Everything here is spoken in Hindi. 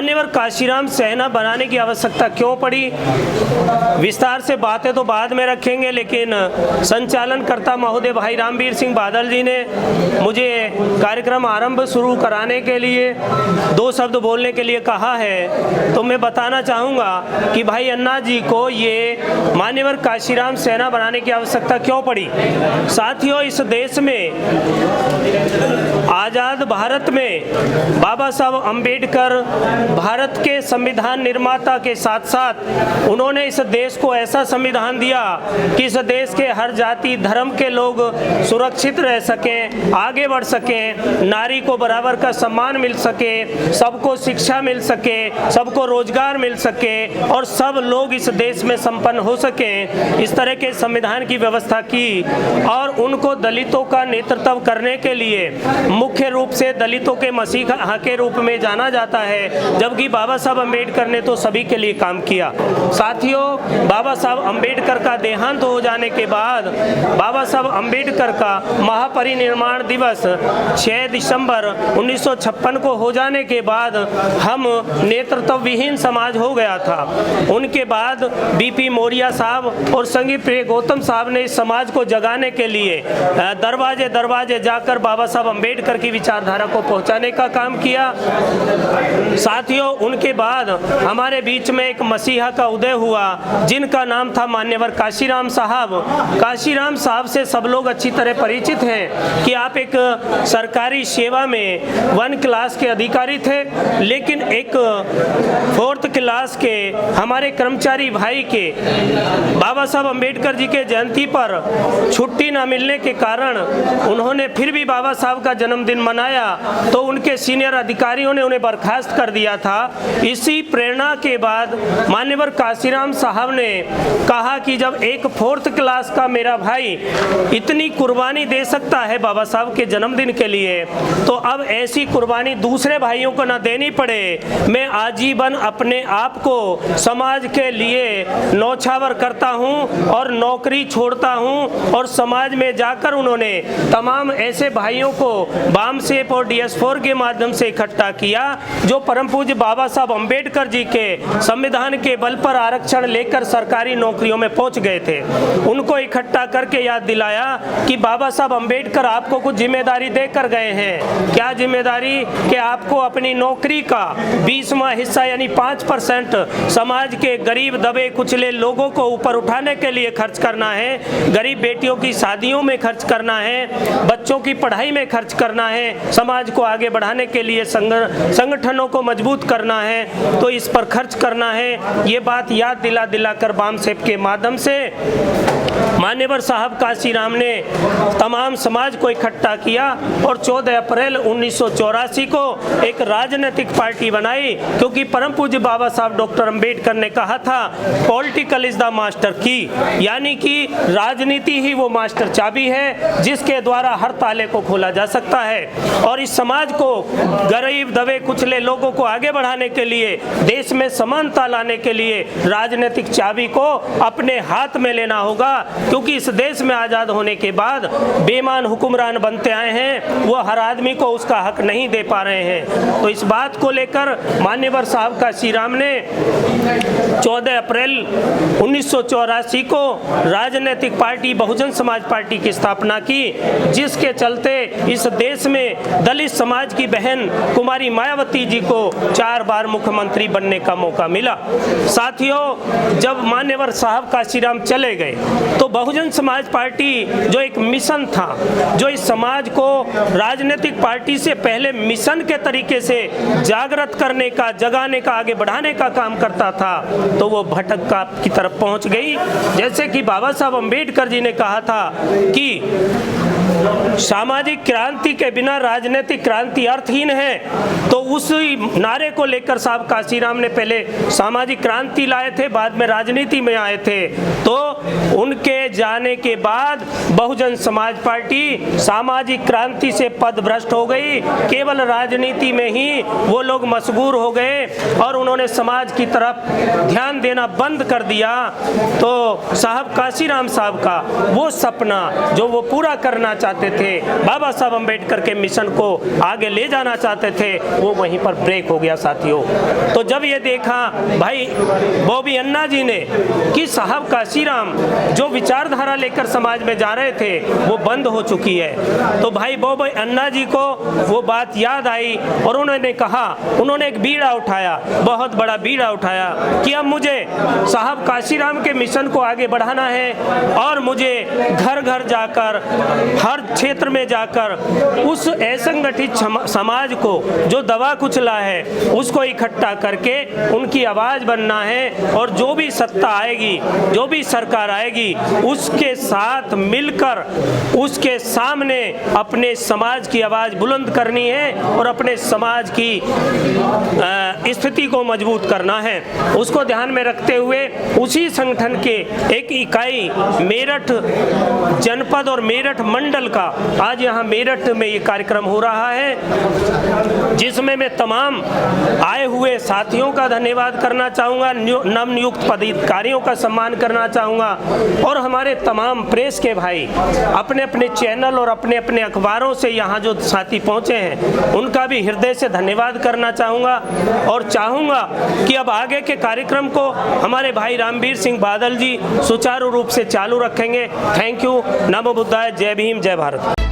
मान्यवर काशीराम सेना बनाने की आवश्यकता क्यों पड़ी? विस्तार से बातें तो बाद में रखेंगे, लेकिन संचालनकर्ता महोदय भाई रामवीर सिंह बादल जी ने मुझे कार्यक्रम आरंभ शुरू कराने के लिए 2 शब्द बोलने के लिए कहा है, तो मैं बताना चाहूँगा कि भाई अन्ना जी को ये मान्यवर काशीराम सेना बनाने की आवश्यकता क्यों पड़ी। साथियों, इस देश में आज़ाद भारत में बाबा साहब अम्बेडकर भारत के संविधान निर्माता के साथ साथ उन्होंने इस देश को ऐसा संविधान दिया कि इस देश के हर जाति धर्म के लोग सुरक्षित रह सकें, आगे बढ़ सकें, नारी को बराबर का सम्मान मिल सके, सबको शिक्षा मिल सके, सबको रोजगार मिल सके और सब लोग इस देश में संपन्न हो सकें। इस तरह के संविधान की व्यवस्था की और उनको दलितों का नेतृत्व करने के लिए मुख्य रूप से दलितों के मसीहा के रूप में जाना जाता है, जबकि बाबा साहब अम्बेडकर ने तो सभी के लिए काम किया। साथियों, बाबा साहब अम्बेडकर का देहांत हो जाने के बाद बाबा साहब अम्बेडकर का महापरिनिर्वाण दिवस 6 दिसंबर 1956 को हो जाने के बाद हम नेतृत्व विहीन समाज हो गया था। उनके बाद बीपी मौर्य साहब और संगी प्रिय गौतम साहब ने इस समाज को जगाने के लिए दरवाजे दरवाजे जाकर बाबा साहब अम्बेडकर की विचारधारा को पहुंचाने का काम किया। साथियों, उनके बाद हमारे बीच में एक मसीहा का उदय हुआ जिनका नाम था मान्यवर काशीराम साहब। काशीराम साहब से सब लोग अच्छी तरह परिचित हैं कि आप एक सरकारी सेवा में 1 क्लास के अधिकारी थे, लेकिन एक 4th क्लास के हमारे कर्मचारी भाई के बाबा साहब अम्बेडकर जी के जयंती पर छुट्टी न मिलने के कारण उन्होंने फिर भी बाबा साहब का जन्मदिन मनाया, तो उनके सीनियर अधिकारियों ने उन्हें बर्खास्त कर दिया था। इसी प्रेरणा के बाद मान्यवर काशीराम साहब ने कहा कि जब एक 4th क्लास का मेरा भाई इतनी कुर्बानी दे सकता है बाबा साहब के जन्मदिन के लिए, तो अब ऐसी कुर्बानी दूसरे भाइयों को न देनी पड़े। मैं आजीवन अपने आप को समाज के लिए नौछावर करता हूं और नौकरी छोड़ता हूं, और समाज में जाकर उन्होंने तमाम ऐसे भाइयों को बामसेप और DS4 के माध्यम से इकट्ठा किया जो परम पूज्य बाबा साहब अम्बेडकर जी के संविधान के बल पर आरक्षण लेकर सरकारी नौकरियों में पहुंच गए थे। उनको इकट्ठा करके याद दिलाया कि बाबा साहब अम्बेडकर आपको कुछ जिम्मेदारी देकर गए हैं। क्या जिम्मेदारी? कि आपको अपनी नौकरी का 20वां हिस्सा यानी 5% समाज के गरीब दबे कुचले लोगों को ऊपर उठाने के लिए खर्च करना है, गरीब बेटियों की शादियों में खर्च करना है, बच्चों की पढ़ाई में खर्च करना है, समाज को आगे बढ़ाने के लिए संगठनों को मजबूत करना है, तो इस पर खर्च करना है। ये बात याद दिलाकर बामसेप के माध्यम से मान्यवर साहब काशीराम ने तमाम समाज को इकट्ठा किया और 14 अप्रैल 1984 को एक राजनीतिक पार्टी बनाई, क्योंकि परम पूज्य बाबा साहब डॉक्टर अम्बेडकर ने कहा था पॉलिटिकल इज द मास्टर की, यानी कि राजनीति ही वो मास्टर चाबी है जिसके द्वारा हर ताले को खोला जा सकता है। और इस समाज को गरीब दबे कुचले लोगों को आगे बढ़ाने के लिए, देश में समानता लाने के लिए राजनीतिक चाबी को अपने हाथ में लेना होगा, क्योंकि इस देश में आज़ाद होने के बाद बेईमान हुक्मरान बनते आए हैं, वो हर आदमी को उसका हक नहीं दे पा रहे हैं। तो इस बात को लेकर मान्यवर साहब काशीराम ने 14 अप्रैल 1984 को राजनीतिक पार्टी बहुजन समाज पार्टी की स्थापना की, जिसके चलते इस देश में दलित समाज की बहन कुमारी मायावती जी को 4 बार मुख्यमंत्री बनने का मौका मिला। साथियों, जब मान्यवर साहब काशीराम चले गए तो बहुजन समाज पार्टी जो एक मिशन था, जो इस समाज को राजनीतिक पार्टी से पहले मिशन के तरीके से जागृत करने का, जगाने का, आगे बढ़ाने का काम करता था, तो वो भटक की तरफ पहुंच गई। जैसे कि बाबा साहब अम्बेडकर जी ने कहा था कि सामाजिक क्रांति के बिना राजनीतिक क्रांति अर्थहीन है, तो उस नारे को लेकर साहब काशीराम ने पहले सामाजिक क्रांति लाए थे, बाद में राजनीति में आए थे। तो उनके जाने के बाद बहुजन समाज पार्टी सामाजिक क्रांति से पदभ्रष्ट हो गई, केवल राजनीति में ही वो लोग मशगूल हो गए और उन्होंने समाज की तरफ ध्यान देना बंद कर दिया। तो साहब काशीराम साहब का वो सपना जो वो पूरा करना करना चाहते थे, बाबा साहब अम्बेडकर के मिशन को आगे ले जाना चाहते थे, वो वहीं पर ब्रेक हो गया साथियों। तो जब ये देखा भाई बॉबी अन्ना जी ने कि साहब काशीराम जो विचारधारा लेकर समाज में जा रहे थे वो बंद हो चुकी है, तो भाई बॉबी अन्ना जी को वो बात याद आई और उन्होंने कहा, उन्होंने एक बीड़ा उठाया, बहुत बड़ा बीड़ा उठाया कि अब मुझे साहब काशीराम के मिशन को आगे बढ़ाना है और मुझे घर घर जाकर, हर क्षेत्र में जाकर उस असंगठित समाज को जो दबा कुचला है उसको इकट्ठा करके उनकी आवाज़ बनना है और जो भी सत्ता आएगी, जो भी सरकार आएगी उसके साथ मिलकर उसके सामने अपने समाज की आवाज़ बुलंद करनी है और अपने समाज की स्थिति को मजबूत करना है। उसको ध्यान में रखते हुए उसी संगठन के एक इकाई मेरठ जनपद और मेरठ मंडल का आज यहाँ मेरठ में ये कार्यक्रम हो रहा है, जिसमें मैं तमाम आए हुए साथियों का धन्यवाद करना चाहूँगा, नवनियुक्त पदाधिकारियों का सम्मान करना चाहूँगा और हमारे तमाम प्रेस के भाई अपने अपने चैनल और अपने अपने अखबारों से यहाँ जो साथी पहुँचे हैं उनका भी हृदय से धन्यवाद करना चाहूँगा और चाहूँगा कि अब आगे के कार्यक्रम को हमारे भाई रामवीर सिंह बादल जी सुचारू रूप से चालू रखेंगे। Thank you. नमो बुद्धाय। जय भीम, जय भारत।